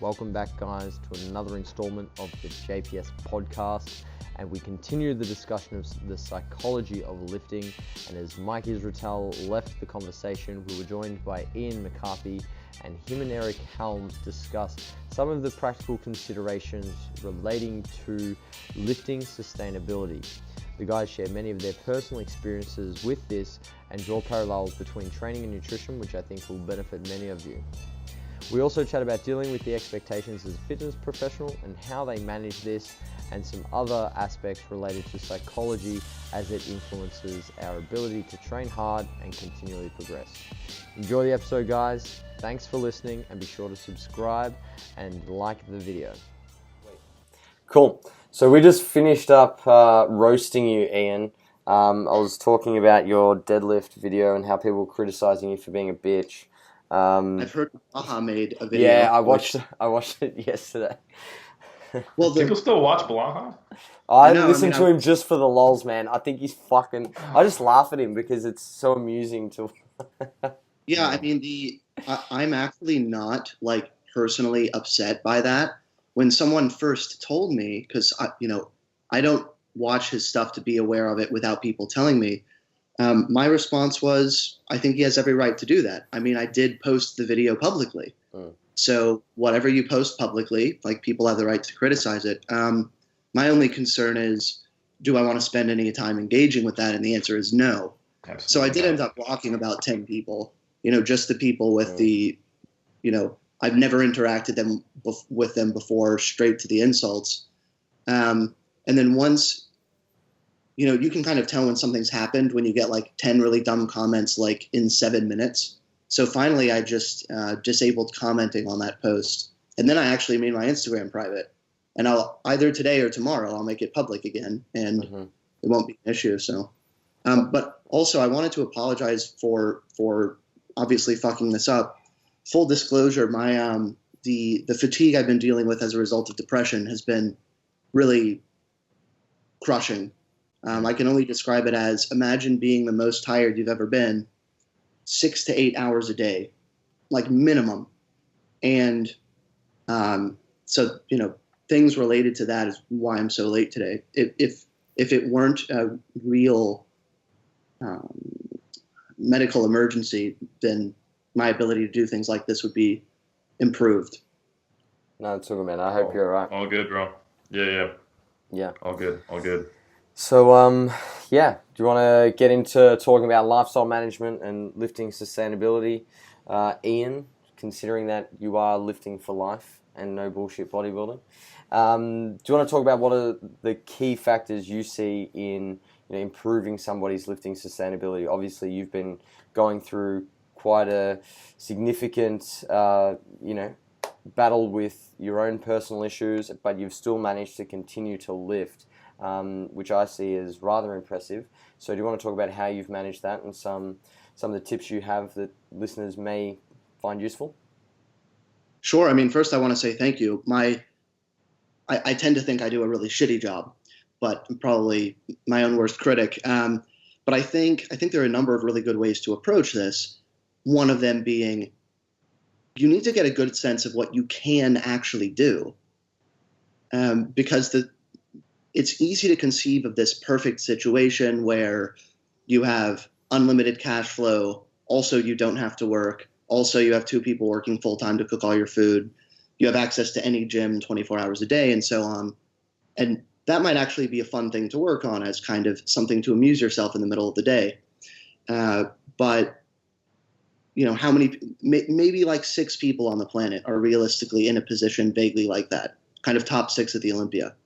Welcome back, guys, to another installment of the JPS podcast, and we continue the discussion of the psychology of lifting. And as Mike Israetel left the conversation, we were joined by McCarthy, and him and Eric Helms discussed some of the practical considerations relating to lifting sustainability. The guys share many of their personal experiences with this and draw parallels between training and nutrition, which I think will benefit many of you. We also chat about dealing with the expectations as a fitness professional and how they manage this, and some other aspects related to psychology as it influences our ability to train hard and continually progress. Enjoy the episode, guys. Thanks for listening, and be sure to subscribe and like the video. Cool. So we just finished up roasting you, Ian. I was talking about your deadlift video and how people were criticizing you for being a bitch. I've heard Baha made a video. Yeah, I watched it yesterday. Well, people still watch Blaha? I listened to him just for the lols, man. I think he's fucking... I just laugh at him because it's so amusing to... Yeah, I mean, I'm actually not, like, personally upset by that. When someone first told me, because, I don't watch his stuff to be aware of it without people telling me, my response was, I think he has every right to do that. I mean, I did post the video publicly. So whatever you post publicly, like, people have the right to criticize it. My only concern is, do I want to spend any time engaging with that? And the answer is no. Absolutely. So I did end up blocking about 10 people, just the people with the, I've never interacted with them before, straight to the insults. And then once... you can kind of tell when something's happened when you get like 10 really dumb comments like in 7 minutes. So finally I just disabled commenting on that post. And then I actually made my Instagram private. And I'll either today or tomorrow I'll make it public again, and it won't be an issue. So, but also I wanted to apologize for obviously fucking this up. Full disclosure, my the fatigue I've been dealing with as a result of depression has been really crushing. I can only describe it as, imagine being the most tired you've ever been, 6 to 8 hours a day, like minimum. And so, things related to that is why I'm so late today. If it weren't a real medical emergency, then my ability to do things like this would be improved. No, it's all good, man. I hope you're all right. All good, bro. Yeah. All good. So, do you want to get into talking about lifestyle management and lifting sustainability? Ian, considering that you are lifting for life and no bullshit bodybuilding, do you want to talk about what are the key factors you see in improving somebody's lifting sustainability? Obviously, you've been going through quite a significant, battle with your own personal issues, but you've still managed to continue to lift. Which I see as rather impressive. So do you want to talk about how you've managed that and some of the tips you have that listeners may find useful? Sure. I mean, first I want to say thank you. I tend to think I do a really shitty job, but I'm probably my own worst critic. But I think there are a number of really good ways to approach this. One of them being, you need to get a good sense of what you can actually do, because it's easy to conceive of this perfect situation where you have unlimited cash flow. Also, you don't have to work. Also, you have 2 people working full time to cook all your food. You have access to any gym 24 hours a day and so on. And that might actually be a fun thing to work on as kind of something to amuse yourself in the middle of the day. But how many, maybe like 6 people on the planet are realistically in a position vaguely like that, kind of top 6 at the Olympia.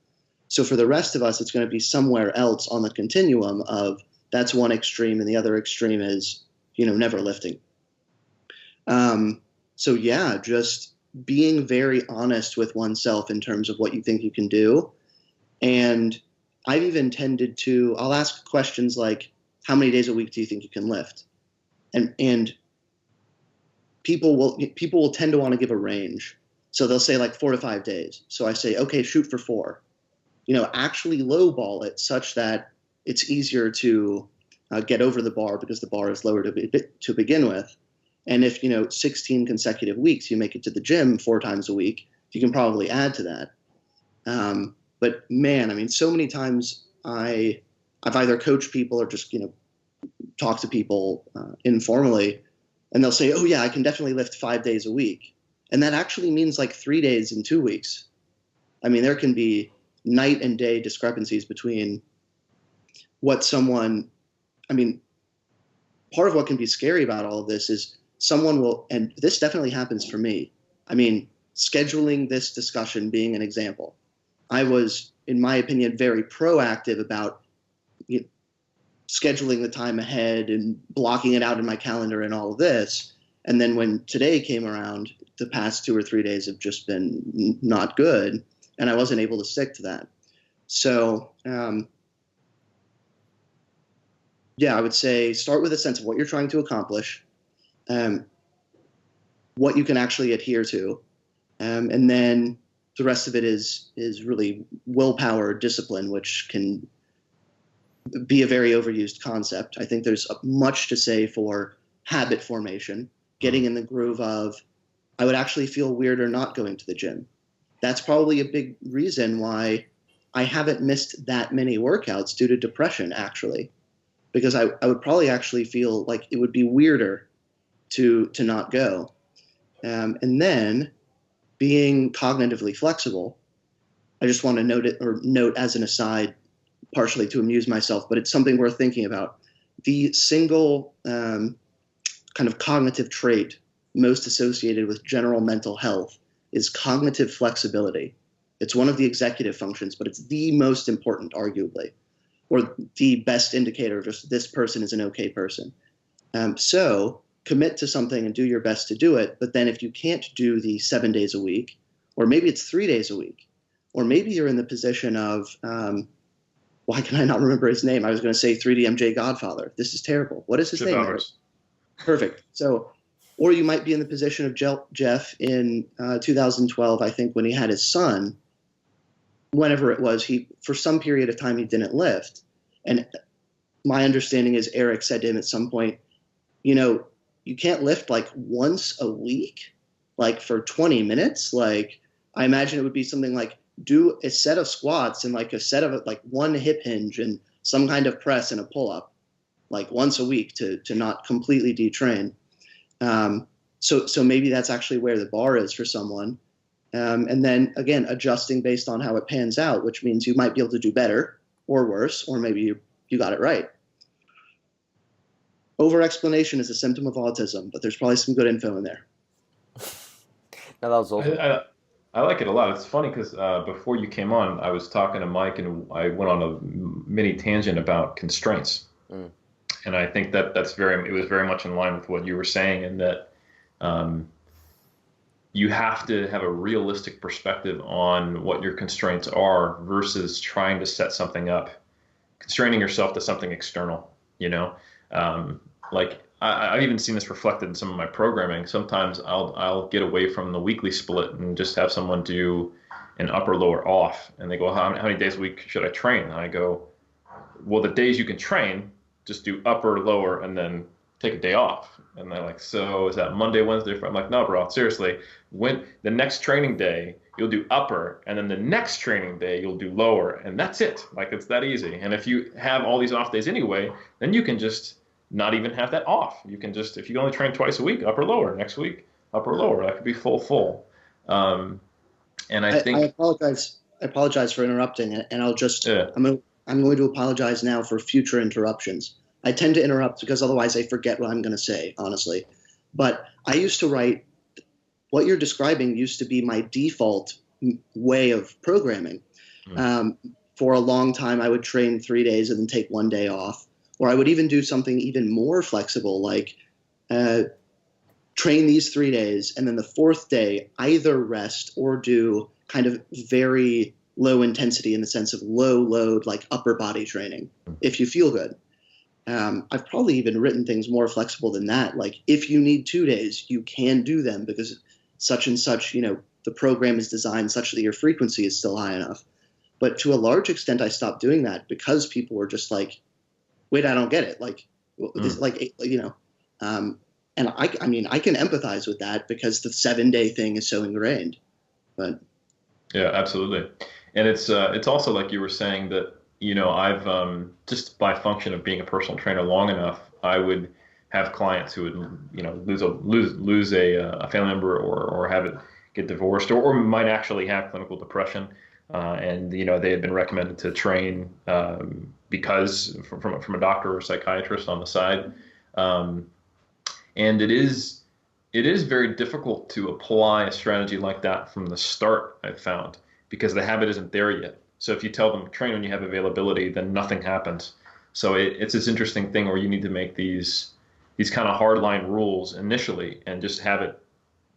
So for the rest of us, it's going to be somewhere else on the continuum of that's one extreme and the other extreme is, never lifting. Just being very honest with oneself in terms of what you think you can do. And I've even tended to, I'll ask questions like, how many days a week do you think you can lift? And people will tend to want to give a range. So they'll say like 4 to 5 days. So I say, okay, shoot for 4. Actually lowball it such that it's easier to get over the bar because the bar is lower to begin with. And if, 16 consecutive weeks, you make it to the gym 4 times a week, you can probably add to that. But man, I mean, so many times I've either coached people or just, talked to people informally, and they'll say, oh yeah, I can definitely lift 5 days a week. And that actually means like 3 days in 2 weeks. I mean, there can be night and day discrepancies between what someone, I mean, part of what can be scary about all of this is someone will, and this definitely happens for me. I mean, scheduling this discussion being an example, I was, in my opinion, very proactive about scheduling the time ahead and blocking it out in my calendar and all of this. And then when today came around, the past 2 or 3 days have just been not good, and I wasn't able to stick to that. So, yeah, I would say start with a sense of what you're trying to accomplish, what you can actually adhere to, and then the rest of it is really willpower, discipline, which can be a very overused concept. I think there's much to say for habit formation, getting in the groove of, I would actually feel weirder not going to the gym. That's probably a big reason why I haven't missed that many workouts due to depression, actually, because I would probably actually feel like it would be weirder to not go. And then being cognitively flexible, I just want to note as an aside, partially to amuse myself, but it's something worth thinking about. The single kind of cognitive trait most associated with general mental health is cognitive flexibility. It's one of the executive functions, but it's the most important, arguably, or the best indicator of just this person is an okay person. So commit to something and do your best to do it. But then if you can't do the 7 days a week, or maybe it's 3 days a week, or maybe you're in the position of, why can I not remember his name? I was going to say 3DMJ Godfather. This is terrible. What is his name? Hours. Perfect. So, or you might be in the position of Jeff in 2012, I think, when he had his son. Whenever it was, for some period of time he didn't lift. And my understanding is Eric said to him at some point, you can't lift like once a week, like for 20 minutes. Like, I imagine it would be something like do a set of squats and like a set of like one hip hinge and some kind of press and a pull up, like once a week to not completely detrain. So maybe that's actually where the bar is for someone. And then again, adjusting based on how it pans out, which means you might be able to do better or worse, or maybe you got it right. Over-explanation is a symptom of autism, but there's probably some good info in there. No, that was awesome. I like it a lot. It's funny because before you came on, I was talking to Mike and I went on a mini tangent about constraints. And I think it was very much in line with what you were saying, in that you have to have a realistic perspective on what your constraints are versus trying to set something up, constraining yourself to something external, like I've even seen this reflected in some of my programming. Sometimes I'll get away from the weekly split and just have someone do an upper lower off, and they go, how many days a week should I train? And I go, well, the days you can train, just do upper, lower, and then take a day off. And they're like, so is that Monday, Wednesday? I'm like, no, bro, seriously. When the next training day, you'll do upper, and then the next training day, you'll do lower, and that's it. Like, it's that easy. And if you have all these off days anyway, then you can just not even have that off. You can just, if you only train twice a week, upper, lower. Next week, upper, lower. That could be full. And I think I apologize for interrupting, and I'll just I'm going to apologize now for future interruptions. I tend to interrupt because otherwise I forget what I'm going to say, honestly. But I used to write, what you're describing used to be my default way of programming. For a long time, I would train 3 days and then take 1 day off. Or I would even do something even more flexible, like train these 3 days, and then the fourth day either rest or do kind of very low intensity in the sense of low load, like upper body training, if you feel good. I've probably even written things more flexible than that. Like, if you need 2 days, you can do them because such and such, the program is designed such that your frequency is still high enough. But to a large extent, I stopped doing that because people were just like, wait, I don't get it. And I mean, I can empathize with that because the 7 day thing is so ingrained. But Yeah, absolutely. And it's also like you were saying that, I've just by function of being a personal trainer long enough, I would have clients who would, lose a family member or have it get divorced or might actually have clinical depression. And they had been recommended to train because from a doctor or psychiatrist on the side. Um, and it is very difficult to apply a strategy like that from the start, I've found, because the habit isn't there yet. So if you tell them train when you have availability, then nothing happens. So it's this interesting thing where you need to make these kind of hardline rules initially and just have it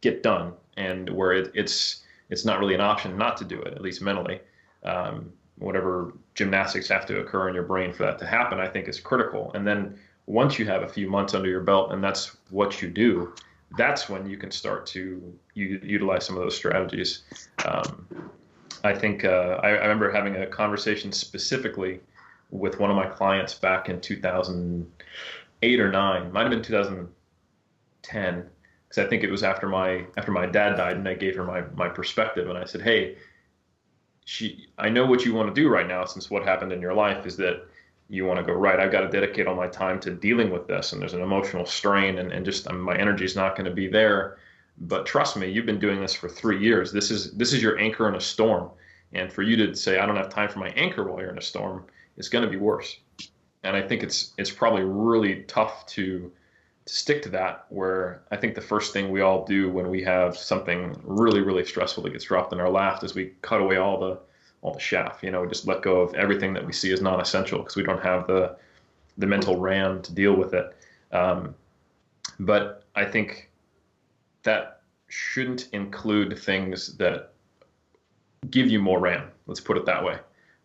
get done, and where it's not really an option not to do it, at least mentally. Whatever gymnastics have to occur in your brain for that to happen, I think is critical. And then once you have a few months under your belt and that's what you do, that's when you can start to utilize some of those strategies. I think I remember having a conversation specifically with one of my clients back in 2008 or 9, might have been 2010, because I think it was after my dad died, and I gave her my perspective, and I said, hey, I know what you want to do right now, since what happened in your life is that you want to go, right, I've got to dedicate all my time to dealing with this, and there's an emotional strain, and just my energy is not going to be there. But trust me, you've been doing this for 3 years. This is your anchor in a storm. And for you to say, I don't have time for my anchor while you're in a storm, it's going to be worse. And I think it's probably really tough to stick to that, where I think the first thing we all do when we have something really, really stressful that gets dropped in our lap is we cut away all the chaff, just let go of everything that we see as non-essential, because we don't have the mental RAM to deal with it. But I think that shouldn't include things that give you more RAM. Let's put it that way.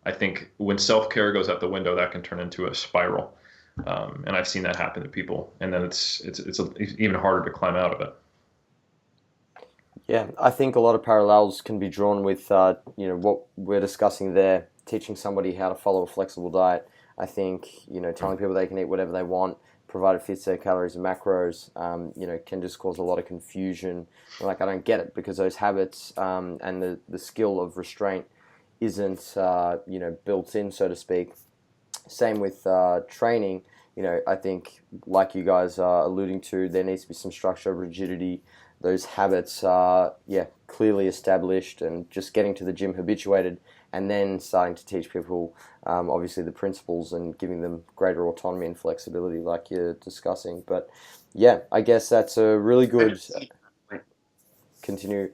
I think when self-care goes out the window, that can turn into a spiral. And I've seen that happen to people, and then it's even harder to climb out of it. Yeah, I think a lot of parallels can be drawn with what we're discussing there, teaching somebody how to follow a flexible diet. I think telling people they can eat whatever they want, provided it fits their calories and macros, can just cause a lot of confusion. Like, I don't get it, because those habits and the skill of restraint isn't built in, so to speak. Same with training. I think, like you guys are alluding to, there needs to be some structure, rigidity. Those habits are clearly established, and just getting to the gym habituated, and then starting to teach people obviously the principles and giving them greater autonomy and flexibility, like you're discussing. But yeah, I guess that's a really good continue.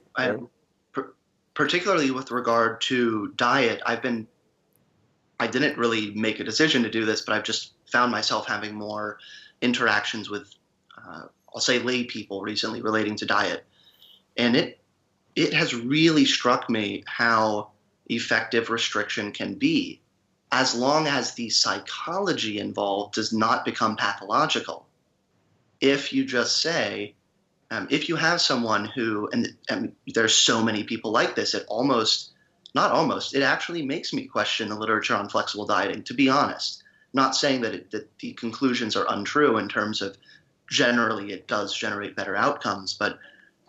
Particularly with regard to diet, I didn't really make a decision to do this, but I've just found myself having more interactions with, I'll say, lay people recently relating to diet. And it has really struck me how effective restriction can be, as long as the psychology involved does not become pathological. If you just say, if you have someone who, and there's so many people like this, it actually makes me question the literature on flexible dieting, to be honest. Not saying that the conclusions are untrue in terms of generally it does generate better outcomes, but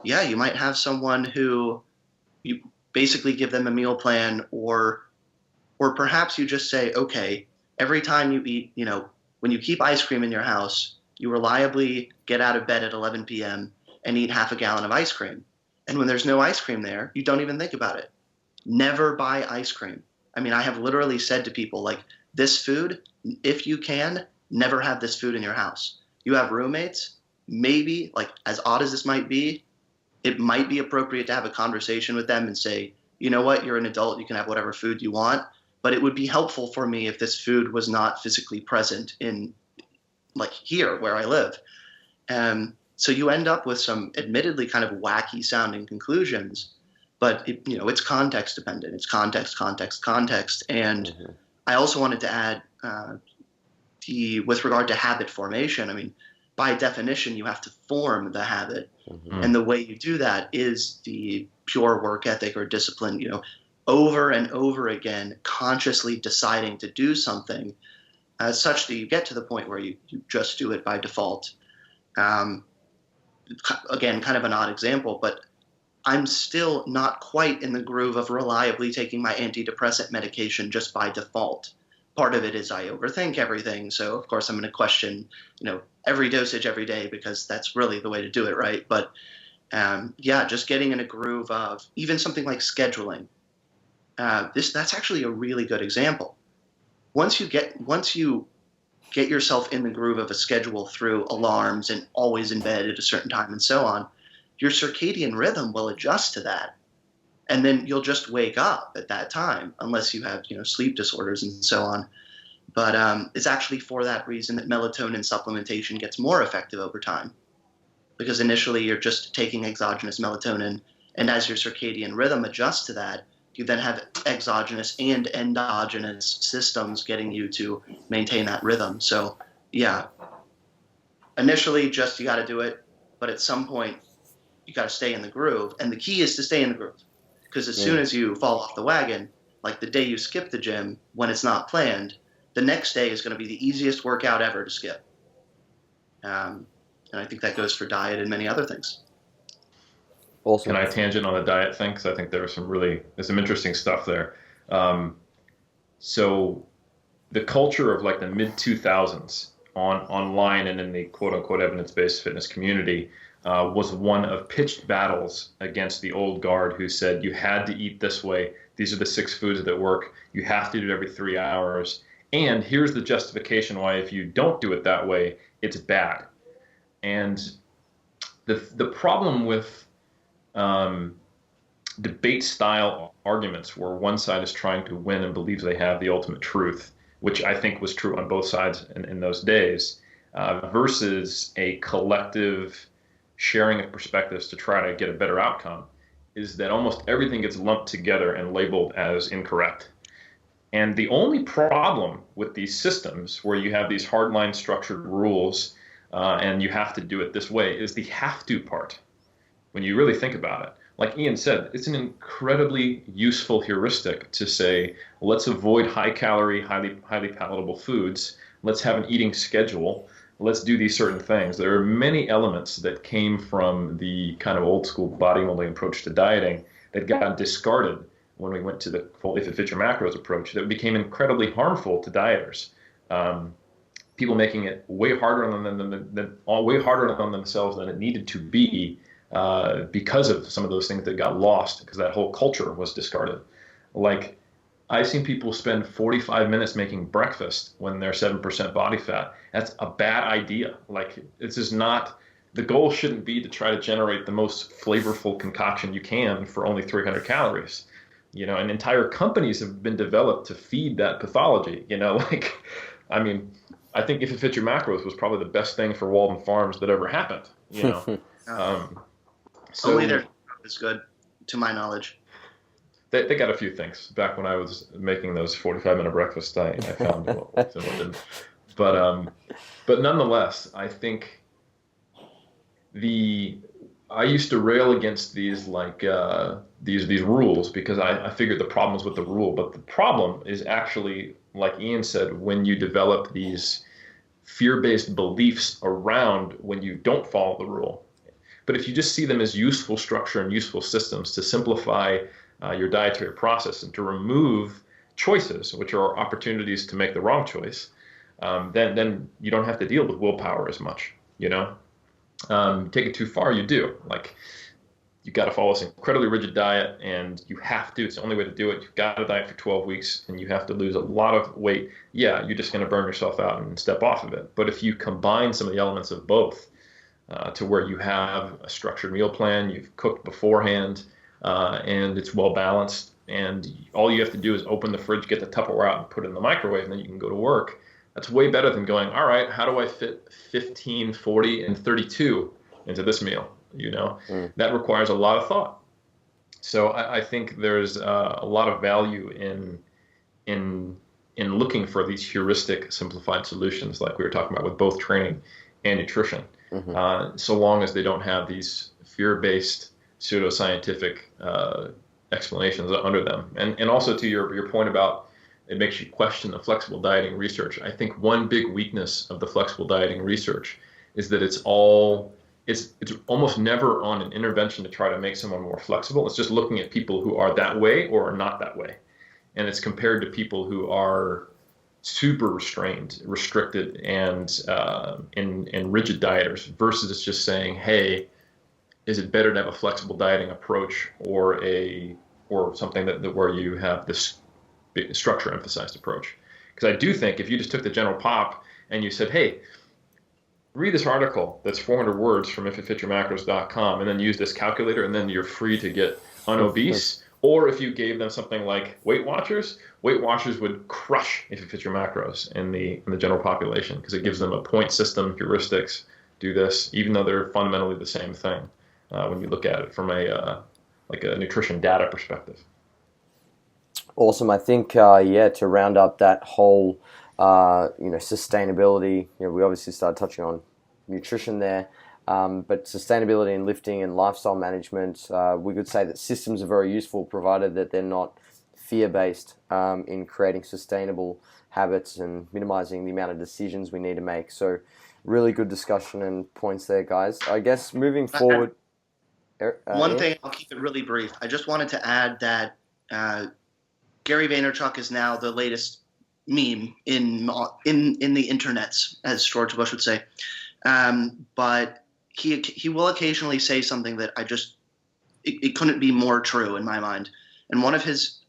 yeah, you might have someone who you basically give them a meal plan, or perhaps you just say, okay, every time you eat, when you keep ice cream in your house, you reliably get out of bed at 11 p.m. and eat half a gallon of ice cream. And when there's no ice cream there, you don't even think about it. Never buy ice cream. I mean, I have literally said to people, like, this food, if you can, never have this food in your house. You have roommates, maybe, like, as odd as this might be, it might be appropriate to have a conversation with them and say, you know what, you're an adult, you can have whatever food you want, but it would be helpful for me if this food was not physically present in, like, here where I live. So you end up with some admittedly kind of wacky sounding conclusions, but it's context dependent. It's context. And I also wanted to add with regard to habit formation, I mean, by definition, you have to form the habit. And the way you do that is the pure work ethic or discipline, over and over again, consciously deciding to do something such that you get to the point where you just do it by default. Again, kind of an odd example, but I'm still not quite in the groove of reliably taking my antidepressant medication just by default. Part of it is I overthink everything. So, of course, I'm going to question, every dosage every day because that's really the way to do it, right? But, yeah, just getting in a groove of even something like scheduling. That's actually a really good example. Once you get yourself in the groove of a schedule through alarms and always in bed at a certain time and so on, your circadian rhythm will adjust to that. And then you'll just wake up at that time, unless you have, sleep disorders and so on. But it's actually for that reason that melatonin supplementation gets more effective over time. Because initially you're just taking exogenous melatonin, and as your circadian rhythm adjusts to that, you then have exogenous and endogenous systems getting you to maintain that rhythm. So, yeah, initially just you got to do it, but at some point you got to stay in the groove. And the key is to stay in the groove. Because as soon as you fall off the wagon, like the day you skip the gym when it's not planned, the next day is going to be the easiest workout ever to skip. And I think that goes for diet and many other things. Awesome. Can I tangent on the diet thing? Because I think there's some interesting stuff there. So the culture of like the mid 2000s online and in the quote unquote evidence-based fitness community was one of pitched battles against the old guard who said you had to eat this way. These are the 6 foods that work. You have to do it every 3 hours. And here's the justification why if you don't do it that way, it's bad. And the problem with debate style arguments where one side is trying to win and believes they have the ultimate truth, which I think was true on both sides in those days, versus a collective sharing of perspectives to try to get a better outcome, is that almost everything gets lumped together and labeled as incorrect. And the only problem with these systems where you have these hardline structured rules and you have to do it this way is the have to part. When you really think about it, like Ian said, it's an incredibly useful heuristic to say, let's avoid high calorie, highly palatable foods. Let's have an eating schedule. Let's do these certain things. There are many elements that came from the kind of old school body molding approach to dieting that got discarded when we went to the full if it fits your macros approach that became incredibly harmful to dieters. People making it way harder on themselves than it needed to be because of some of those things that got lost because that whole culture was discarded. Like I've seen people spend 45 minutes making breakfast when they're 7% body fat. That's a bad idea. Like this is not, the goal shouldn't be to try to generate the most flavorful concoction you can for only 300 calories. And entire companies have been developed to feed that pathology. I think If It Fits Your Macros was probably the best thing for Walden Farms that ever happened. Only their is good, to my knowledge. They got a few things. Back when I was making those 45-minute breakfasts, I found what didn't. But nonetheless, I think I used to rail against these these rules because I figured the problem was with the rule. But the problem is actually, like Ian said, when you develop these fear-based beliefs around when you don't follow the rule. But if you just see them as useful structure and useful systems to simplify your dietary process and to remove choices, which are opportunities to make the wrong choice, then you don't have to deal with willpower as much. Take it too far, you do. Like you got to follow this incredibly rigid diet, and you have to. It's the only way to do it. You've got to diet for 12 weeks, and you have to lose a lot of weight. Yeah, you're just going to burn yourself out and step off of it. But if you combine some of the elements of both, to where you have a structured meal plan, you've cooked beforehand, and it's well balanced, and all you have to do is open the fridge, get the Tupperware out, and put it in the microwave, and then you can go to work. That's way better than going, all right, how do I fit 15, 40, and 32 into this meal? That requires a lot of thought. So I think there's a lot of value in looking for these heuristic, simplified solutions, like we were talking about with both training and nutrition. So long as they don't have these fear-based, pseudoscientific explanations under them. And also to your point about it makes you question the flexible dieting research. I think one big weakness of the flexible dieting research is that it's all it's almost never on an intervention to try to make someone more flexible. It's just looking at people who are that way or are not that way. And it's compared to people who are super restricted, and rigid dieters versus it's just saying, hey, is it better to have a flexible dieting approach or something that where you have this structure emphasized approach? Because I do think if you just took the general pop and you said, hey, read this article that's 400 words from ifitfityourmacros.com and then use this calculator and then you're free to get unobese. Or if you gave them something like Weight Watchers would crush If It Fits Your Macros in the general population because it gives them a point system, heuristics, do this, even though they're fundamentally the same thing when you look at it from a nutrition data perspective. Awesome. I think, to round up that whole, sustainability, we obviously started touching on nutrition there, but sustainability in lifting and lifestyle management, we could say that systems are very useful provided that they're not fear-based in creating sustainable habits and minimizing the amount of decisions we need to make. So really good discussion and points there, guys. I guess moving forward... One thing, I'll keep it really brief. I just wanted to add that Gary Vaynerchuk is now the latest meme in the internets, as George Bush would say. But he will occasionally say something that it couldn't be more true in my mind. And one of his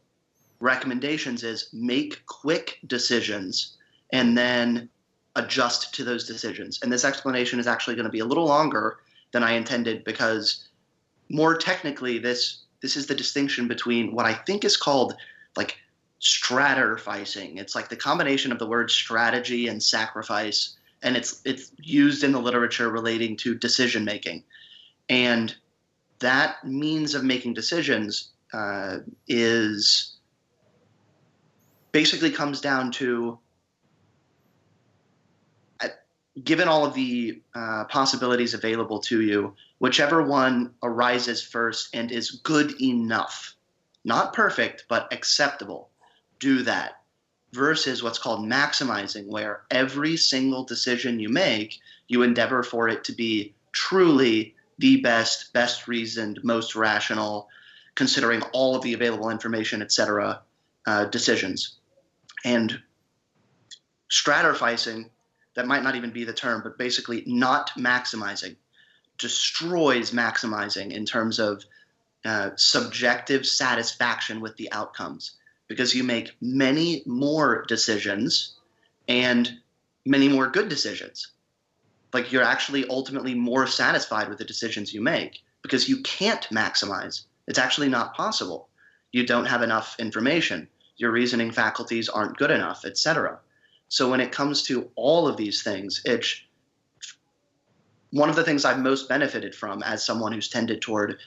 recommendations is make quick decisions and then adjust to those decisions. And this explanation is actually going to be a little longer than I intended because more technically, this is the distinction between what I think is called like stratifying. It's like the combination of the word strategy and sacrifice, and it's used in the literature relating to decision making. And that means of making decisions is basically comes down to, given all of the possibilities available to you, whichever one arises first and is good enough, not perfect, but acceptable, do that. Versus what's called maximizing, where every single decision you make, you endeavor for it to be truly the best reasoned, most rational, considering all of the available information, etc., decisions. And stratifying, that might not even be the term, but basically not maximizing, destroys maximizing in terms of subjective satisfaction with the outcomes, because you make many more decisions and many more good decisions. Like you're actually ultimately more satisfied with the decisions you make because you can't maximize. It's actually not possible. You don't have enough information. Your reasoning faculties aren't good enough, etc. So when it comes to all of these things, it's one of the things I've most benefited from as someone who's tended toward,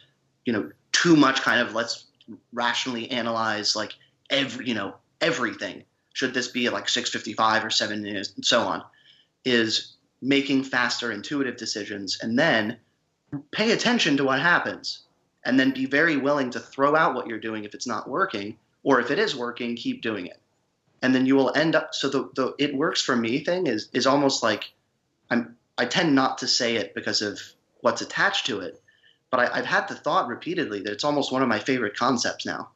too much kind of let's rationally analyze like everything. Should this be like 655 or 7 minutes and so on, is making faster intuitive decisions and then pay attention to what happens and then be very willing to throw out what you're doing if it's not working, or if it is working, keep doing it. And then you will end up, so the it works for me thing is almost like, I tend not to say it because of what's attached to it, but I've had the thought repeatedly that it's almost one of my favorite concepts now,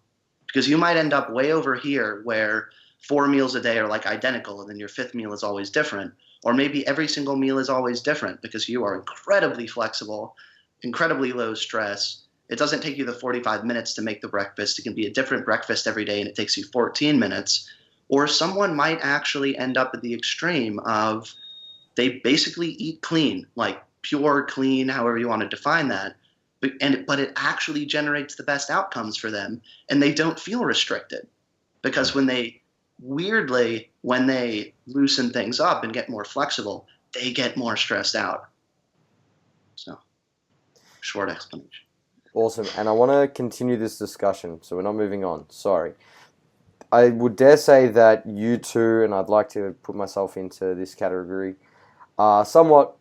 because you might end up way over here where 4 meals a day are like identical and then your 5th meal is always different, or maybe every single meal is always different because you are incredibly flexible, incredibly low stress. It doesn't take you the 45 minutes to make the breakfast. It can be a different breakfast every day and it takes you 14 minutes. Or someone might actually end up at the extreme of they basically eat clean, like pure clean, however you want to define that, but it actually generates the best outcomes for them, and they don't feel restricted because when they loosen things up and get more flexible, they get more stressed out. So, short explanation. Awesome, and I want to continue this discussion, so we're not moving on. Sorry. I would dare say that you two, and I'd like to put myself into this category, are somewhat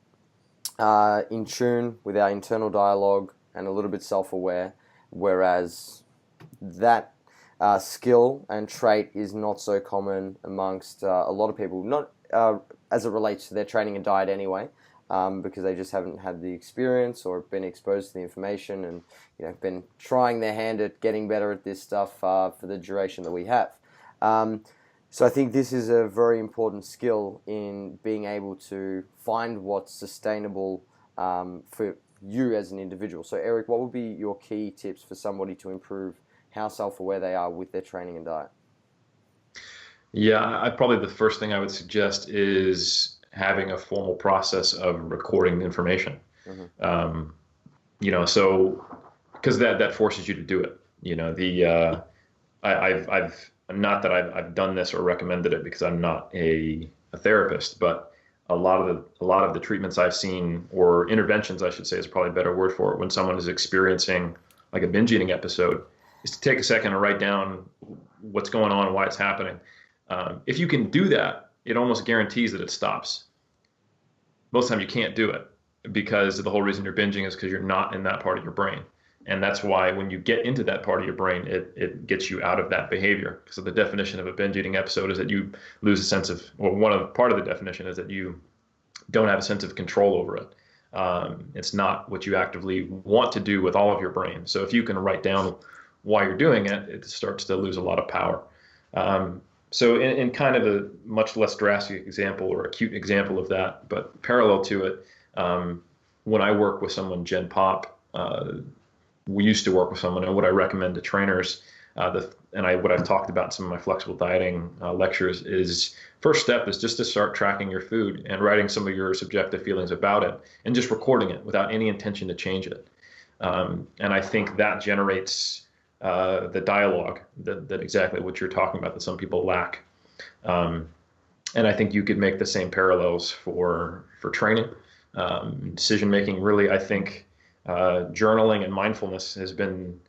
in tune with our internal dialogue and a little bit self-aware, whereas that skill and trait is not so common amongst a lot of people, not as it relates to their training and diet anyway, because they just haven't had the experience or been exposed to the information and been trying their hand at getting better at this stuff for the duration that we have. So I think this is a very important skill in being able to find what's sustainable for you as an individual. So Eric, what would be your key tips for somebody to improve how self-aware they are with their training and diet? Yeah, probably the first thing I would suggest is having a formal process of recording the information. So because that forces you to do it. I've not that I've done this or recommended it because I'm not a therapist, but a lot of the treatments I've seen, or interventions I should say is probably a better word for it, when someone is experiencing like a binge eating episode, is to take a second and write down what's going on and why it's happening. If you can do that, it almost guarantees that it stops. Most of the time you can't do it because the whole reason you're binging is because you're not in that part of your brain. And that's why when you get into that part of your brain, it gets you out of that behavior. So the definition of a binge eating episode is that you lose a sense of, or part of the definition is that you don't have a sense of control over it. It's not what you actively want to do with all of your brain. So if you can write down why you're doing it, it starts to lose a lot of power. So in kind of a much less drastic example or acute example of that, but parallel to it, when I work with someone, Gen Pop, we used to work with someone, and what I recommend to trainers, what I've talked about in some of my flexible dieting lectures, is first step is just to start tracking your food and writing some of your subjective feelings about it and just recording it without any intention to change it. And I think that generates the dialogue that exactly what you're talking about that some people lack. And I think you could make the same parallels for training, decision making. Really, I think journaling and mindfulness has been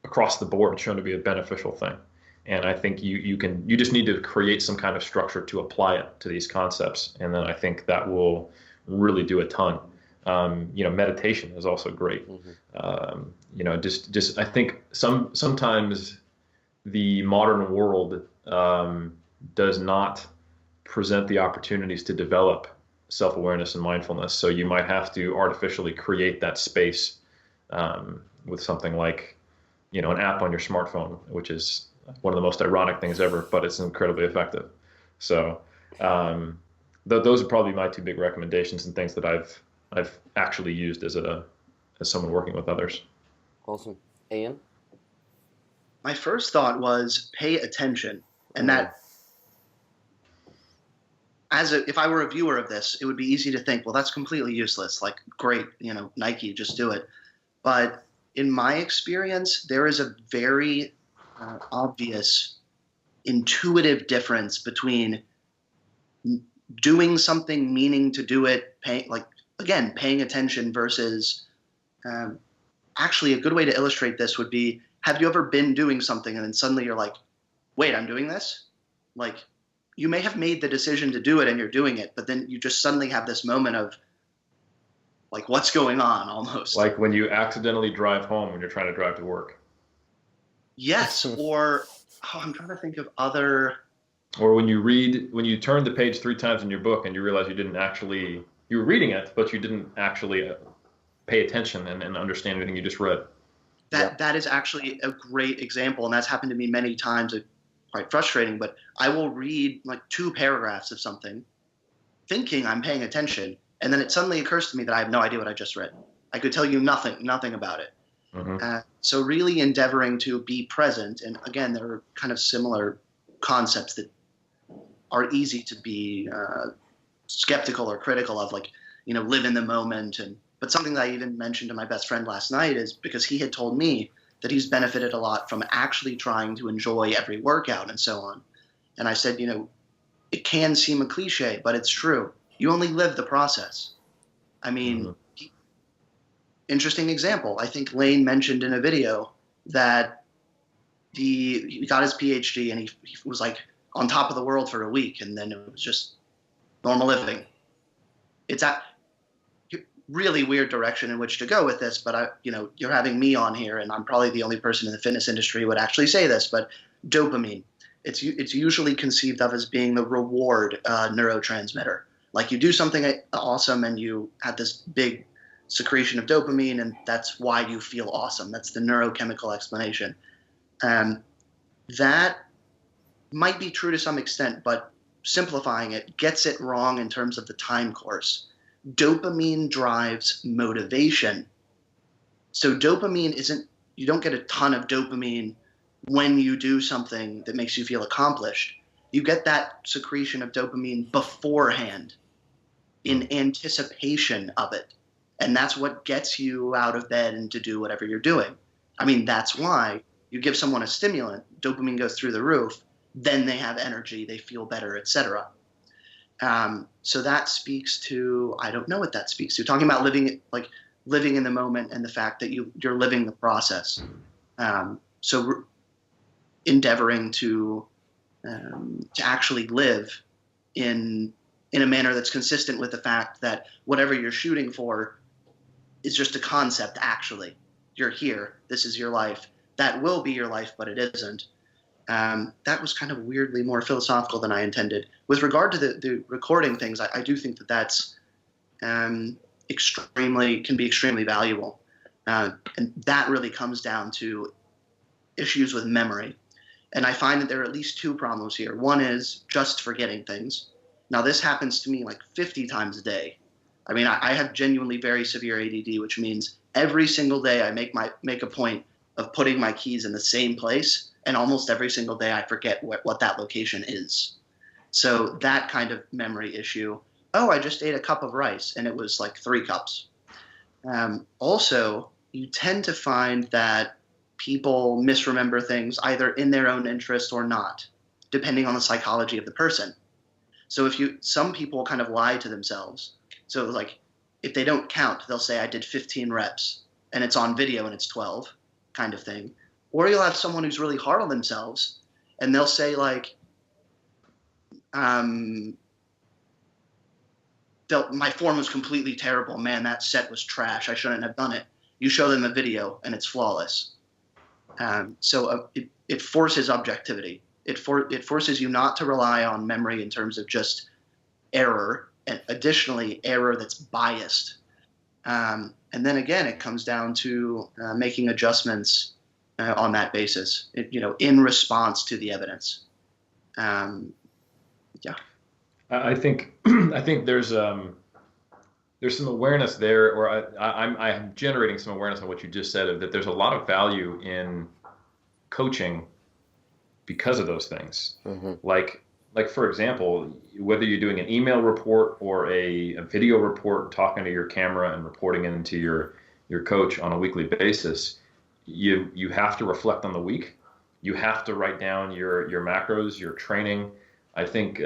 across the board shown to be a beneficial thing. And I think you just need to create some kind of structure to apply it to these concepts, and then I think that will really do a ton. Meditation is also great. Just I think sometimes the modern world does not present the opportunities to develop self-awareness and mindfulness. So you might have to artificially create that space with something like, an app on your smartphone, which is one of the most ironic things ever, but it's incredibly effective. So those are probably my two big recommendations and things that I've actually used as someone working with others. Awesome. Ian? My first thought was pay attention, and that if I were a viewer of this, it would be easy to think, well, that's completely useless. Like, great, Nike, just do it. But in my experience, there is a very obvious, intuitive difference between doing something, meaning to do it, paying attention versus actually a good way to illustrate this would be, have you ever been doing something and then suddenly you're like, wait, I'm doing this? Like, you may have made the decision to do it and you're doing it, but then you just suddenly have this moment of like, what's going on almost. Like when you accidentally drive home when you're trying to drive to work. Yes, or I'm trying to think of other. Or when you turn the page 3 times in your book and you realize you were reading it, but you didn't actually pay attention and understand anything you just read. That is actually a great example, and that's happened to me many times. It's quite frustrating, but I will read like 2 paragraphs of something, thinking I'm paying attention, and then it suddenly occurs to me that I have no idea what I just read. I could tell you nothing about it. Mm-hmm. So really endeavoring to be present, and again, there are kind of similar concepts that are easy to be skeptical or critical of, like, live in the moment. But something that I even mentioned to my best friend last night is because he had told me that he's benefited a lot from actually trying to enjoy every workout and so on. And I said, it can seem a cliche, but it's true. You only live the process. I mean, interesting example. I think Lane mentioned in a video that he got his PhD and he was like on top of the world for a week, and then it was just normal living. It's a really weird direction in which to go with this, but you're having me on here, and I'm probably the only person in the fitness industry who would actually say this, but dopamine, it's usually conceived of as being the reward neurotransmitter. Like you do something awesome and you have this big secretion of dopamine, and that's why you feel awesome. That's the neurochemical explanation. That might be true to some extent, but simplifying it gets it wrong in terms of the time course. Dopamine drives motivation. So dopamine you don't get a ton of dopamine when you do something that makes you feel accomplished. You get that secretion of dopamine beforehand in anticipation of it. And that's what gets you out of bed and to do whatever you're doing. I mean, that's why you give someone a stimulant, dopamine goes through the roof, then they have energy, they feel better, etc. So that speaks to, I don't know what that speaks to. Talking about living in the moment and the fact that you're living the process. So endeavoring to actually live in a manner that's consistent with the fact that whatever you're shooting for is just a concept. Actually, you're here. This is your life. That will be your life, but it isn't. That was kind of weirdly more philosophical than I intended. With regard to the recording things, I do think that's can be extremely valuable. And that really comes down to issues with memory. And I find that there are at least two problems here. One is just forgetting things. Now, this happens to me like 50 times a day. I mean, I have genuinely very severe ADD, which means every single day I make a point of putting my keys in the same place, and almost every single day I forget what that location is. So that kind of memory issue. Oh, I just ate a cup of rice, and it was like 3 cups. Also, you tend to find that people misremember things either in their own interest or not, depending on the psychology of the person. So some people kind of lie to themselves. So like if they don't count, they'll say I did 15 reps and it's on video and it's 12 kind of thing. Or you'll have someone who's really hard on themselves and they'll say like, my form was completely terrible. Man, that set was trash. I shouldn't have done it. You show them a video and it's flawless. So it forces objectivity. It forces you not to rely on memory in terms of just error, and additionally error that's biased. And then again, it comes down to making adjustments on that basis, in response to the evidence. Yeah. I think there's some awareness there, or I'm generating some awareness on what you just said, that there's a lot of value in coaching because of those things. Mm-hmm. Like for example, whether you're doing an email report or a video report, talking to your camera and reporting it into your coach on a weekly basis, you have to reflect on the week. You have to write down your macros, your training. I think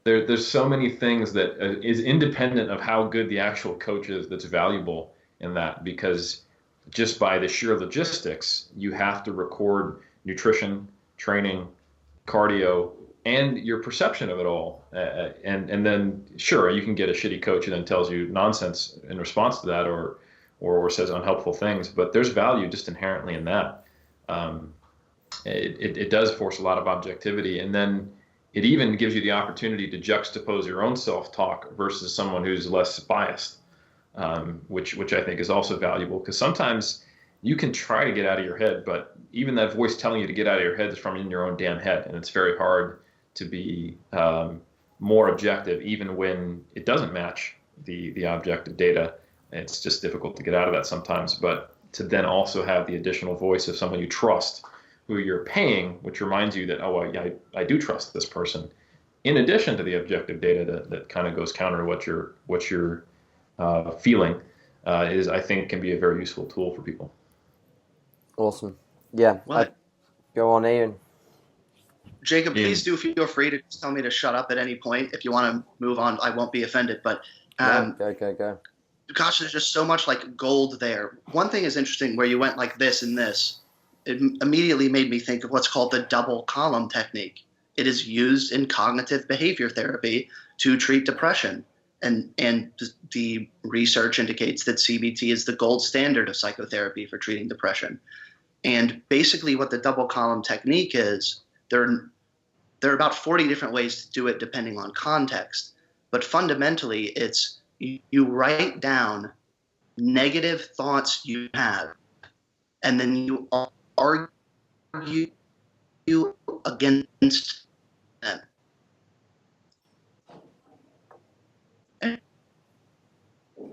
there's so many things that is independent of how good the actual coach is that's valuable in that, because just by the sheer logistics, you have to record nutrition, training, cardio, and your perception of it all. And then sure, you can get a shitty coach who then tells you nonsense in response to that or says unhelpful things, but there's value just inherently in that. It does force a lot of objectivity, and then it even gives you the opportunity to juxtapose your own self-talk versus someone who's less biased, which I think is also valuable, because sometimes you can try to get out of your head, but even that voice telling you to get out of your head is from in your own damn head, and it's very hard to be more objective even when it doesn't match the objective data. It's just difficult to get out of that sometimes, but to then also have the additional voice of someone you trust, who you're paying, which reminds you that, I do trust this person, in addition to the objective data that kind of goes counter to what you're feeling, is, I think, can be a very useful tool for people. Awesome. Yeah. Go on, Ian. Jacob, please do feel free to tell me to shut up at any point. If you want to move on, I won't be offended. But go. Gosh, there's just so much like gold there. One thing is interesting where you went like this and this. It immediately made me think of what's called the double column technique. It is used in cognitive behavior therapy to treat depression. And the research indicates that CBT is the gold standard of psychotherapy for treating depression. And basically what the double column technique is, there are about 40 different ways to do it depending on context. But fundamentally, it's you write down negative thoughts you have, and then you argue against them.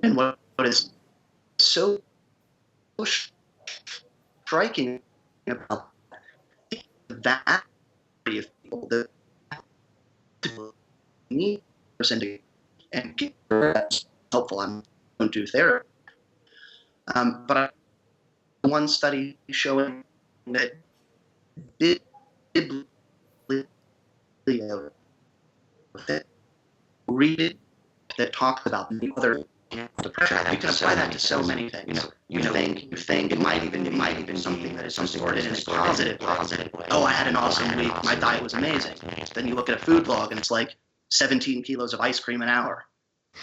And what is so striking about that of people that need person to and get helpful. I'm going to do therapy, but I one study showing that read it that talks about the other depression. You can apply that to so many things. You think it might even something that is distorted in a positive way. Oh, I had an awesome week. My diet was amazing. Then you look at a food log and it's like 17 kilos of ice cream an hour.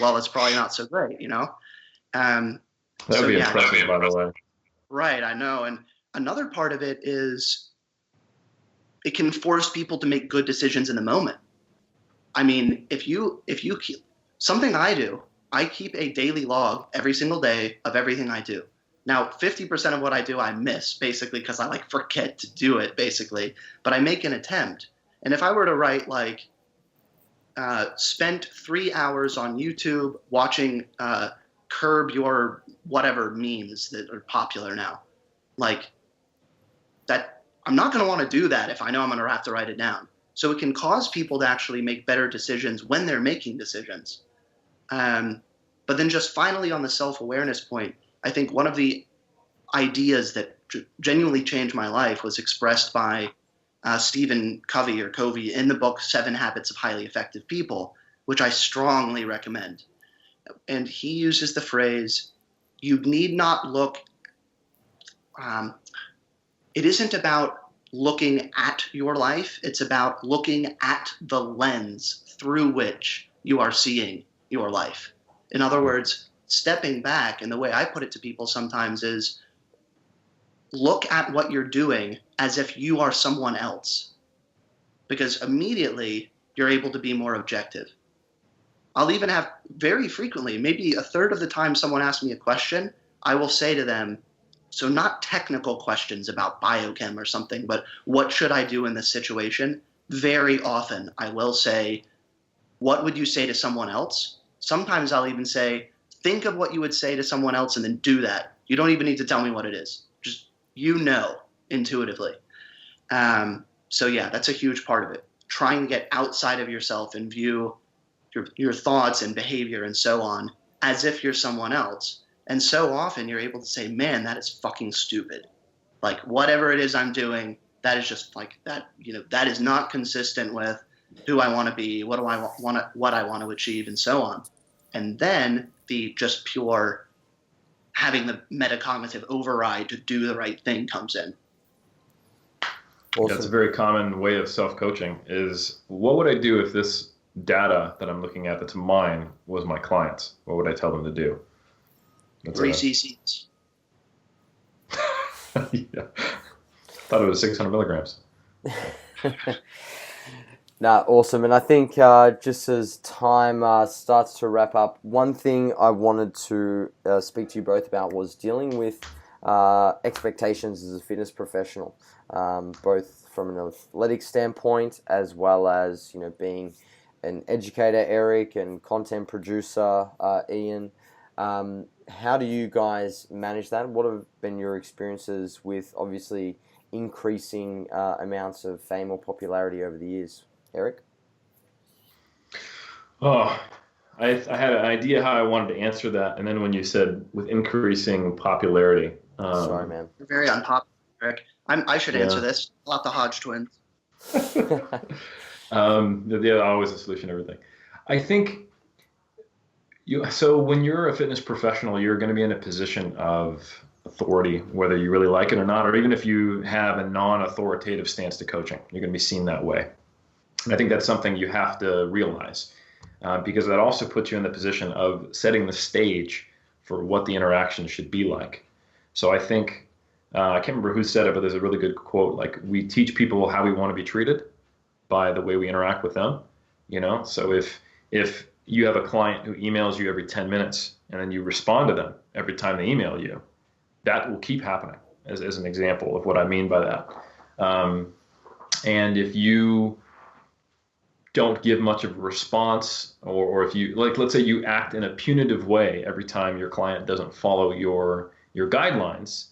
Well, it's probably not so great, you know. That would be impressive, by the way. Right, I know. And another part of it is it can force people to make good decisions in the moment. I mean, if you keep something I do, I keep a daily log every single day of everything I do. Now, 50% of what I do I miss, basically, because I forget to do it, basically. But I make an attempt. And if I were to write spent 3 hours on YouTube watching Curb Your whatever memes that are popular now, that, I'm not going to want to do that if I know I'm going to have to write it down. So it can cause people to actually make better decisions when they're making decisions. But then just finally on the self-awareness point, I think one of the ideas that genuinely changed my life was expressed by Stephen Covey in the book 7 Habits of Highly Effective People, which I strongly recommend. And he uses the phrase, you need not look, it isn't about looking at your life, it's about looking at the lens through which you are seeing your life. In other words, stepping back, and the way I put it to people sometimes is look at what you're doing as if you are someone else, because immediately you're able to be more objective. I'll even have very frequently, maybe a third of the time someone asks me a question, I will say to them, so not technical questions about biochem or something, but what should I do in this situation? Very often I will say, what would you say to someone else? Sometimes I'll even say, think of what you would say to someone else and then do that. You don't even need to tell me what it is. Just, intuitively. So yeah, that's a huge part of it. Try and get outside of yourself and view your thoughts and behavior and so on as if you're someone else. And so often you're able to say, man, that is fucking stupid. Whatever it is I'm doing, that is just that, that is not consistent with who I want to be, what I want to achieve, and so on. And then the just pure having the metacognitive override to do the right thing comes in. Awesome. That's a very common way of self-coaching is, what would I do if this data that I'm looking at that's mine was my client's? What would I tell them to do? 3 cc's. Yeah. Thought it was 600 milligrams. Awesome. And I think just as time starts to wrap up, one thing I wanted to speak to you both about was dealing with expectations as a fitness professional, both from an athletic standpoint as well as, being an educator, Eric, and content producer, Ian. How do you guys manage that? What have been your experiences with obviously increasing amounts of fame or popularity over the years? Eric? Oh, I had an idea how I wanted to answer that, and then when you said with increasing popularity. Sorry, man. You're very unpopular, Eric. I should answer this. Not the Hodge twins. Always a solution to everything. I think so when you're a fitness professional, you're going to be in a position of authority, whether you really like it or not, or even if you have a non-authoritative stance to coaching, you're going to be seen that way. And I think that's something you have to realize, because that also puts you in the position of setting the stage for what the interaction should be like. So I think, I can't remember who said it, but there's a really good quote, we teach people how we want to be treated by the way we interact with them, So if you have a client who emails you every 10 minutes and then you respond to them every time they email you, that will keep happening as an example of what I mean by that. And if you don't give much of a response, or if you, like, let's say you act in a punitive way every time your client doesn't follow your guidelines,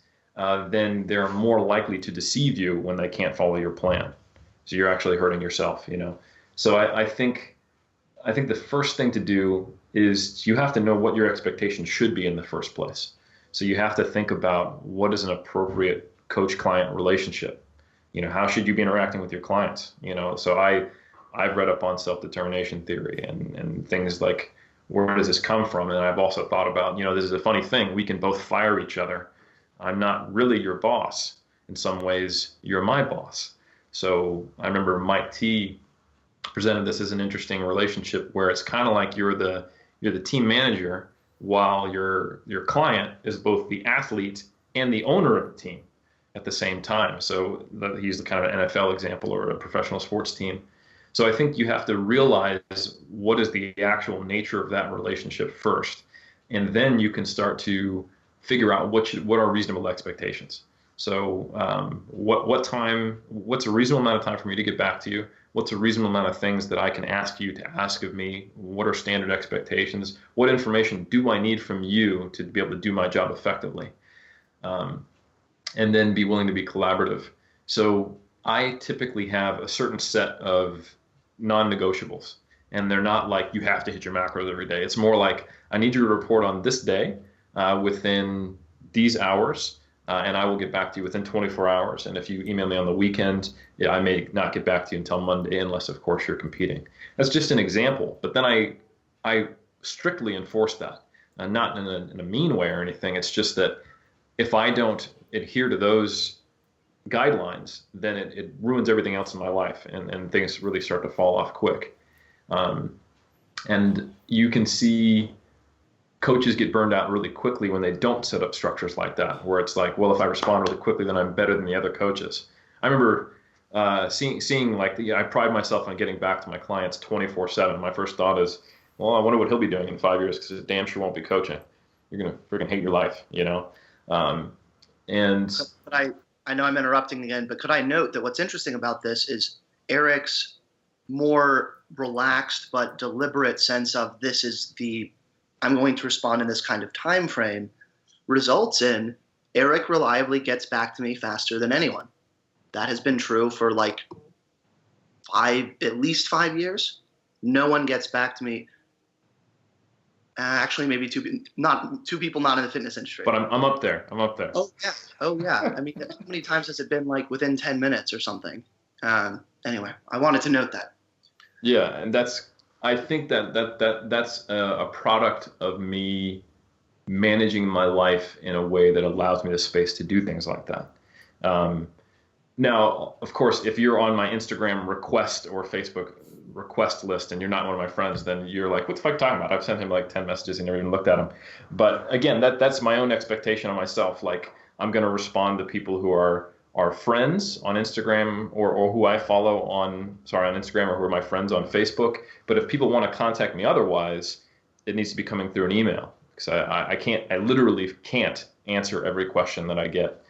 then they're more likely to deceive you when they can't follow your plan. So you're actually hurting yourself, So I think the first thing to do is you have to know what your expectations should be in the first place. So you have to think about what is an appropriate coach-client relationship. How should you be interacting with your clients? So I've read up on self-determination theory and things like, where does this come from? And I've also thought about, this is a funny thing. We can both fire each other. I'm not really your boss. In some ways, you're my boss. So I remember Mike T presented this as an interesting relationship where it's kind of like you're the team manager while your client is both the athlete and the owner of the team at the same time. So he's the kind of an NFL example or a professional sports team. So I think you have to realize what is the actual nature of that relationship first, and then you can start to figure out what are reasonable expectations. So what's a reasonable amount of time for me to get back to you? What's a reasonable amount of things that I can ask you to ask of me? What are standard expectations? What information do I need from you to be able to do my job effectively? And then be willing to be collaborative. So I typically have a certain set of non-negotiables, and they're not like you have to hit your macros every day. It's more like I need you to report on this day within these hours, and I will get back to you within 24 hours. And if you email me on the weekend, I may not get back to you until Monday, unless, of course, you're competing. That's just an example. But then I strictly enforce that, not in a mean way or anything. It's just that if I don't adhere to those guidelines, then it ruins everything else in my life, and things really start to fall off quick. And you can see coaches get burned out really quickly when they don't set up structures like that, where it's like, well, if I respond really quickly, then I'm better than the other coaches. I remember seeing like, I pride myself on getting back to my clients 24/7. My first thought is, well, I wonder what he'll be doing in 5 years, because it damn sure won't be coaching. You're going to freaking hate your life, But I know I'm interrupting again, but could I note that what's interesting about this is Eric's more relaxed but deliberate sense of I'm going to respond in this kind of time frame results in Eric reliably gets back to me faster than anyone. That has been true for like at least 5 years. No one gets back to me. Actually, maybe two people not in the fitness industry. But I'm up there. Oh yeah. I mean, how many times has it been like within 10 minutes or something? Anyway, I wanted to note that. Yeah, and I think that's a product of me managing my life in a way that allows me the space to do things like that. Now, of course, if you're on my Instagram request or Facebook request list and you're not one of my friends, then you're like, what the fuck are you talking about? I've sent him like 10 messages and never even looked at them. But again, that's my own expectation on myself. Like, I'm going to respond to people who are friends on Instagram or who I follow on Instagram, or who are my friends on Facebook. But if people want to contact me otherwise, it needs to be coming through an email, because I literally can't answer every question that I get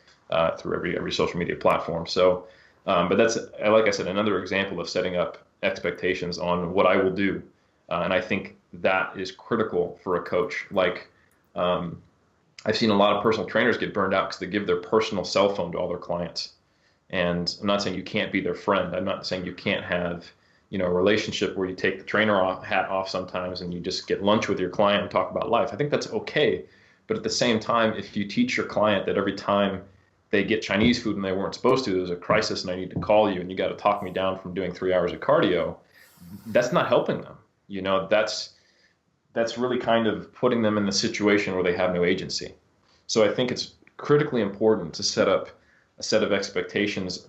through every social media platform. So, but that's, like I said, another example of setting up expectations on what I will do. And I think that is critical for a coach. Like, I've seen a lot of personal trainers get burned out because they give their personal cell phone to all their clients. And I'm not saying you can't be their friend. I'm not saying you can't have, a relationship where you take the trainer hat off sometimes and you just get lunch with your client and talk about life. I think that's okay. But at the same time, if you teach your client that every time they get Chinese food and they weren't supposed to, there's a crisis and I need to call you and you got to talk me down from doing 3 hours of cardio, that's not helping them. That's really kind of putting them in the situation where they have no agency. So I think it's critically important to set up a set of expectations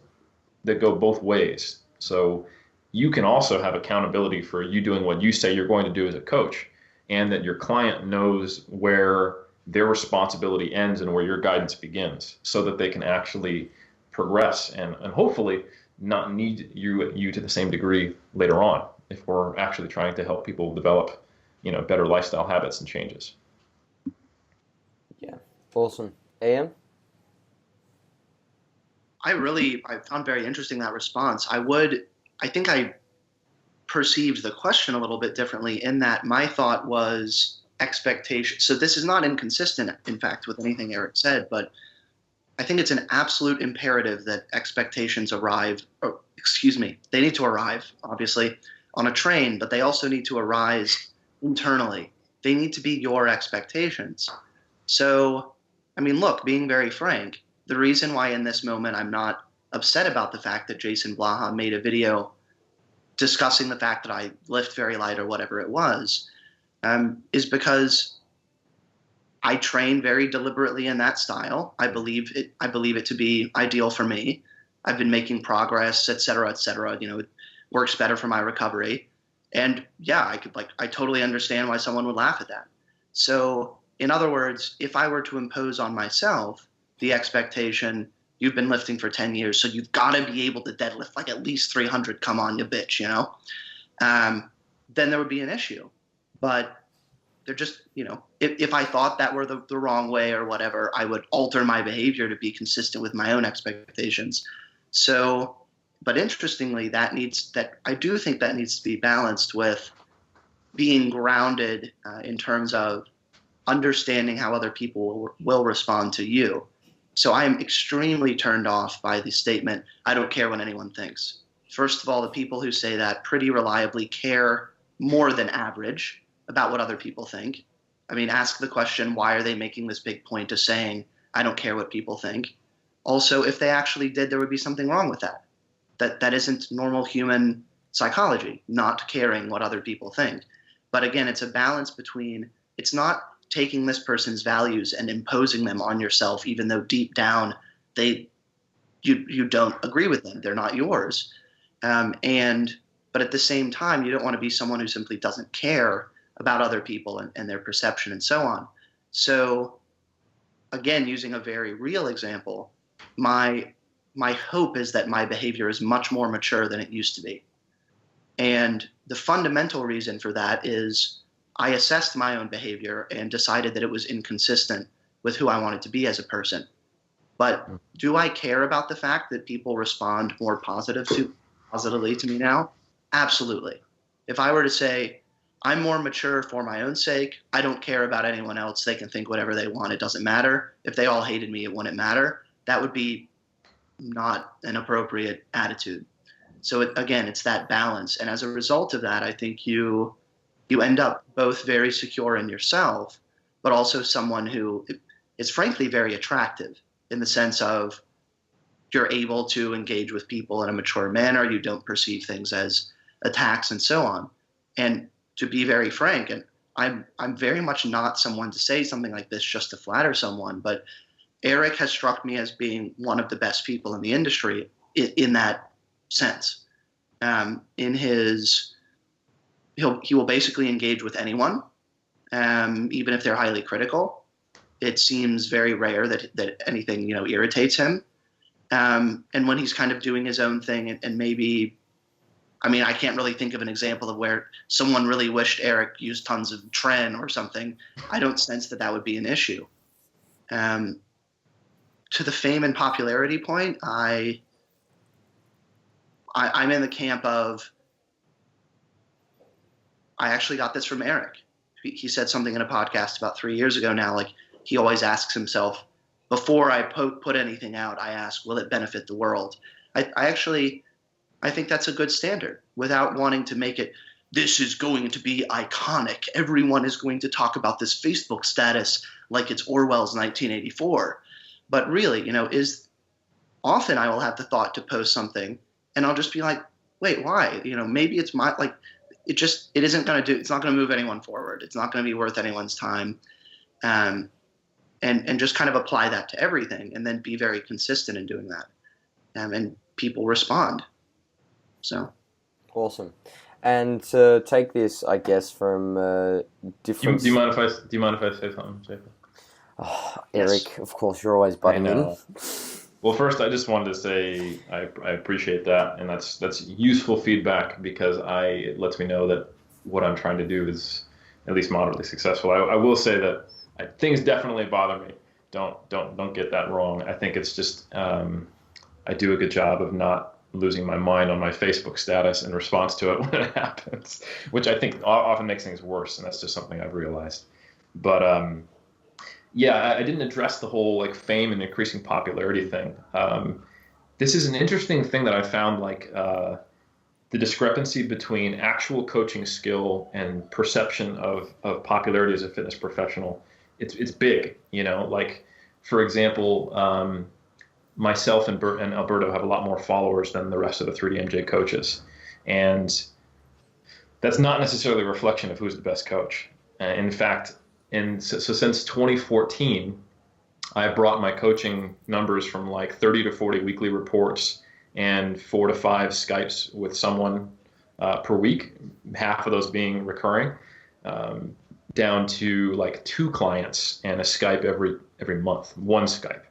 that go both ways. So you can also have accountability for you doing what you say you're going to do as a coach, and that your client knows where their responsibility ends and where your guidance begins, so that they can actually progress and hopefully not need you to the same degree later on, if we're actually trying to help people develop better lifestyle habits and changes. Yeah, awesome. Ian? I found very interesting that response. I think I perceived the question a little bit differently in that my thought was expectation. So this is not inconsistent, in fact, with anything Eric said, but I think it's an absolute imperative that expectations they need to arrive, obviously, on a train, but they also need to arise internally. They need to be your expectations. So, I mean, look, being very frank, the reason why in this moment I'm not upset about the fact that Jason Blaha made a video discussing the fact that I lift very light or whatever it was, is because I train very deliberately in that style. I believe it to be ideal for me. I've been making progress, et cetera, et cetera. It works better for my recovery. And yeah, I totally understand why someone would laugh at that. So in other words, if I were to impose on myself the expectation, you've been lifting for 10 years, so you've got to be able to deadlift like at least 300, come on, you bitch, then there would be an issue. But they're just, if I thought that were the wrong way or whatever, I would alter my behavior to be consistent with my own expectations. So, but interestingly, I do think that needs to be balanced with being grounded in terms of understanding how other people will respond to you. So I am extremely turned off by the statement, I don't care what anyone thinks. First of all, the people who say that pretty reliably care more than average about what other people think. I mean, ask the question, why are they making this big point of saying, I don't care what people think? Also, if they actually did, there would be something wrong with that. That isn't normal human psychology, not caring what other people think. But again, it's a balance between, it's not taking this person's values and imposing them on yourself, even though deep down you don't agree with them. They're not yours. But at the same time, you don't want to be someone who simply doesn't care about other people and their perception and so on. So again, using a very real example, my hope is that my behavior is much more mature than it used to be. And the fundamental reason for that is I assessed my own behavior and decided that it was inconsistent with who I wanted to be as a person. But do I care about the fact that people respond more positively to me now? Absolutely. If I were to say, I'm more mature for my own sake, I don't care about anyone else, they can think whatever they want, it doesn't matter. If they all hated me, it wouldn't matter. That would be not an appropriate attitude. So again, it's that balance. And as a result of that, I think you end up both very secure in yourself, but also someone who is frankly very attractive in the sense of you're able to engage with people in a mature manner. You don't perceive things as attacks and so on. And to be very frank, and I'm very much not someone to say something like this just to flatter someone, but Eric has struck me as being one of the best people in the industry in that sense. He will basically engage with anyone, even if they're highly critical. It seems very rare that anything irritates him. And when he's kind of doing his own thing, and maybe, I mean, I can't really think of an example of where someone really wished Eric used tons of tren or something. I don't sense that would be an issue. To the fame and popularity point, I'm in the camp of, I actually got this from Eric. He said something in a podcast about 3 years ago now, like he always asks himself, before I put anything out, I ask, will it benefit the world? I think that's a good standard without wanting to make it, this is going to be iconic. Everyone is going to talk about this Facebook status like it's Orwell's 1984. But really, often I will have the thought to post something and I'll just be like, wait, why? Maybe it's it's not going to move anyone forward. It's not going to be worth anyone's time. And just kind of apply that to everything and then be very consistent in doing that. And people respond. So. Awesome. And to take this, I guess, from different. Do you mind if I say something, Jacob? Oh, Eric, yes. Of course, you're always butting in. Well, first, I just wanted to say I appreciate that, and that's useful feedback because it lets me know that what I'm trying to do is at least moderately successful. I will say that things definitely bother me. Don't get that wrong. I think it's just I do a good job of not losing my mind on my Facebook status in response to it when it happens, which I think often makes things worse, and that's just something I've realized. But yeah, I didn't address the whole like fame and increasing popularity thing. This is an interesting thing that I found, like the discrepancy between actual coaching skill and perception of popularity as a fitness professional. It's big, you know. Like, for example, myself and Alberto have a lot more followers than the rest of the 3DMJ coaches, and that's not necessarily a reflection of who's the best coach. In fact, so since 2014, I brought my coaching numbers from like 30 to 40 weekly reports and 4 to 5 Skypes with someone per week, half of those being recurring, down to like 2 clients and a Skype every month, 1 Skype.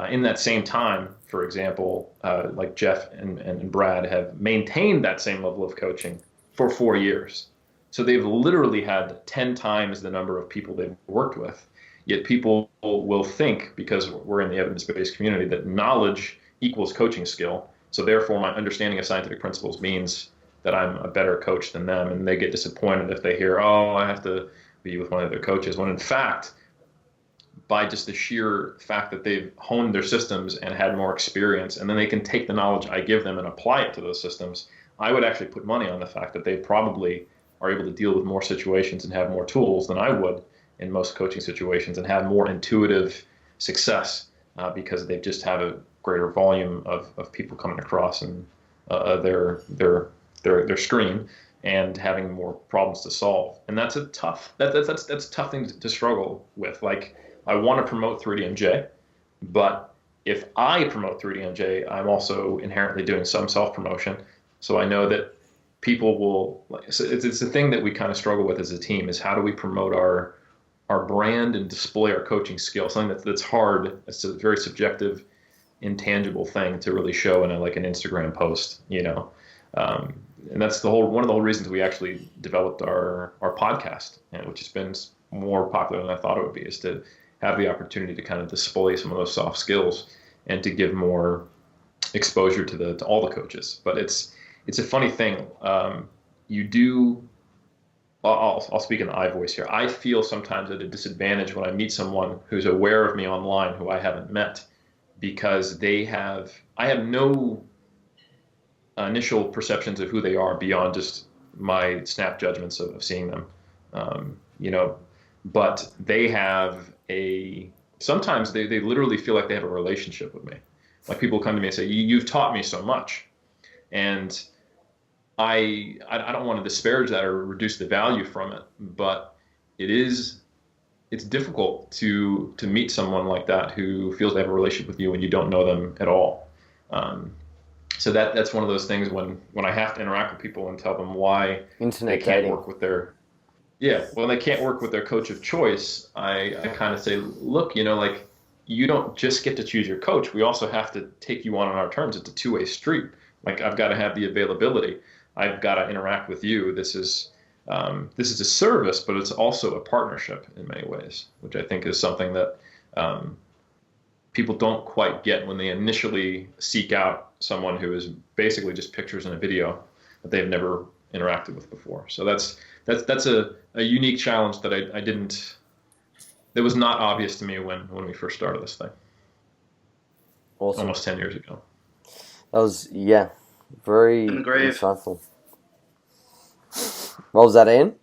In that same time, for example, like Jeff and Brad have maintained that same level of coaching for 4 years. So they've literally had 10 times the number of people they've worked with. Yet people will think, because we're in the evidence-based community, that knowledge equals coaching skill. So therefore, my understanding of scientific principles means that I'm a better coach than them. And they get disappointed if they hear, oh, I have to be with one of their coaches. When in fact, by just the sheer fact that they've honed their systems and had more experience, and then they can take the knowledge I give them and apply it to those systems, I would actually put money on the fact that they probably are able to deal with more situations and have more tools than I would in most coaching situations, and have more intuitive success because they just have a greater volume of people coming across and their screen and having more problems to solve. And that's a tough that's a tough thing to struggle with. Like, I want to promote 3DMJ, but if I promote 3DMJ, I'm also inherently doing some self-promotion. So I know that people will, it's a thing that we kind of struggle with as a team, is how do we promote our brand and display our coaching skill, something that's hard. It's a very subjective, intangible thing to really show in like an Instagram post, you know. And that's one of the whole reasons we actually developed our podcast, which has been more popular than I thought it would be, is to have the opportunity to kind of display some of those soft skills and to give more exposure to all the coaches. But it's a funny thing. I'll speak in the I voice here. I feel sometimes at a disadvantage when I meet someone who's aware of me online who I haven't met, because I have no initial perceptions of who they are beyond just my snap judgments of seeing them, you know. But they have sometimes they literally feel like they have a relationship with me. Like, people come to me and say, you've taught me so much. And I don't want to disparage that or reduce the value from it, but it's difficult to meet someone like that who feels they have a relationship with you when you don't know them at all. So that's one of those things when I have to interact with people and tell them why Internet they can't dating. work with when they can't work with their coach of choice, I kind of say, look, you know, like, you don't just get to choose your coach. We also have to take you on our terms. It's a two-way street. Like, I've got to have the availability. I've got to interact with you. This is a service, but it's also a partnership in many ways, which I think is something that people don't quite get when they initially seek out someone who is basically just pictures in a video that they've never interacted with before. So that's a unique challenge that that was not obvious to me when we first started this thing. Awesome. Almost 10 years ago. That was, very insightful. What was that, Ian?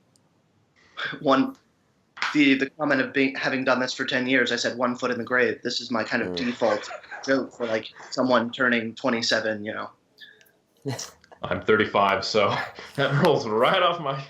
The comment of having done this for 10 years, I said 1 foot in the grave. This is my kind of default joke for like someone turning 27, you know. I'm 35, so that rolls right off my